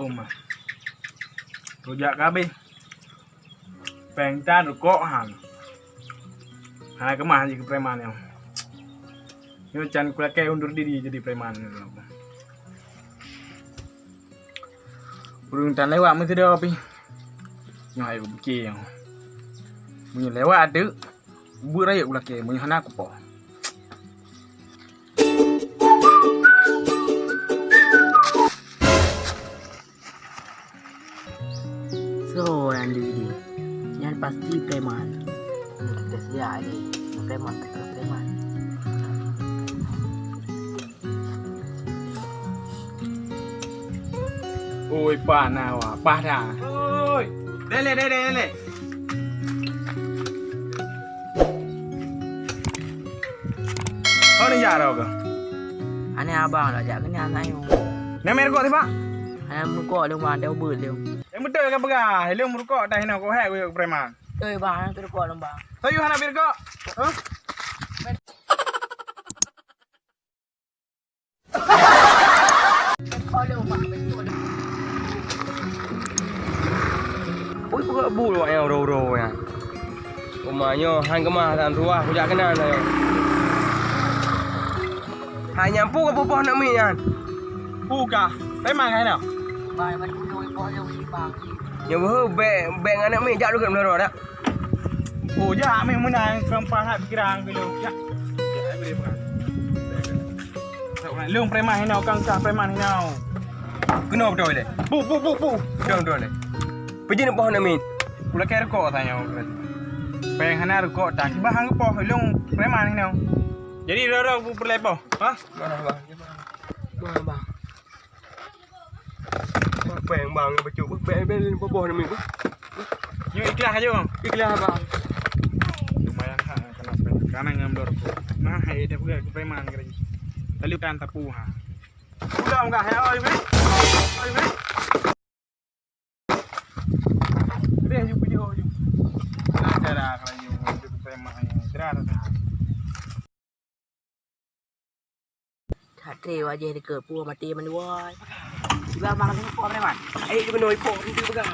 Mah rujak kabeh pengtan rokok han hai kemah je ke preman yang yo can kulake undur diri jadi preman burung tan lewat mesti dah api nyai ku beki yang munyi lewat ada bu raya kulake munyi hana ku po So, yang ini, yang pasti preman. Ini kita siap ni, preman. Ôi bà nào à, bà à. Ôi, đây. Kau ni jarang ke? Ane abang lah, jangan ni anak yang. Nak main rokok tiba? Ane merukuk dia mana ber dia. Yang betul kan pegah? Hello merokok dah hina kau hack ke preman. Bang, tu rukuk bang. Tahu hana bir kok? Huh? Ui, kok bu lo yang ro ya. Umanya hang kemah tan tua, aku jak kenal saya. Hai nyampu ke popoh nak mi kan? Buka. Preman kan hina? Bang, mana boleh bang. Ya be anak mi jak lu kat meloro dak. Oh, ya mi menang kempat hak pikiran ke lu. Ya. Ya, beri bukan. Lung preman hina kang preman hina. Kena betul le. Bu. Betul le. Pergi nak poh nak mi. Pula kira rokok tanya. Peng hana rokok tak kibah hang poh lung preman hina. Jadi ro bu perlepo. Ha? Mana bang? Mana bang? Bang bang baju ben popoh nak mi. Yo ikhlas aja bang. Ikhlas bang. Lumayan ha karena ngamdor. Nah, hai dah pula ke preman kira. Lalu kan tapu ha. Udah enggak ya oi beri. Dia ju video ju. Nah, cara kalau ju preman gerar. Hati wajah dia ke puas mati mana woi. Bang, ni kau preman. Ai ke benoi poh ni pegah.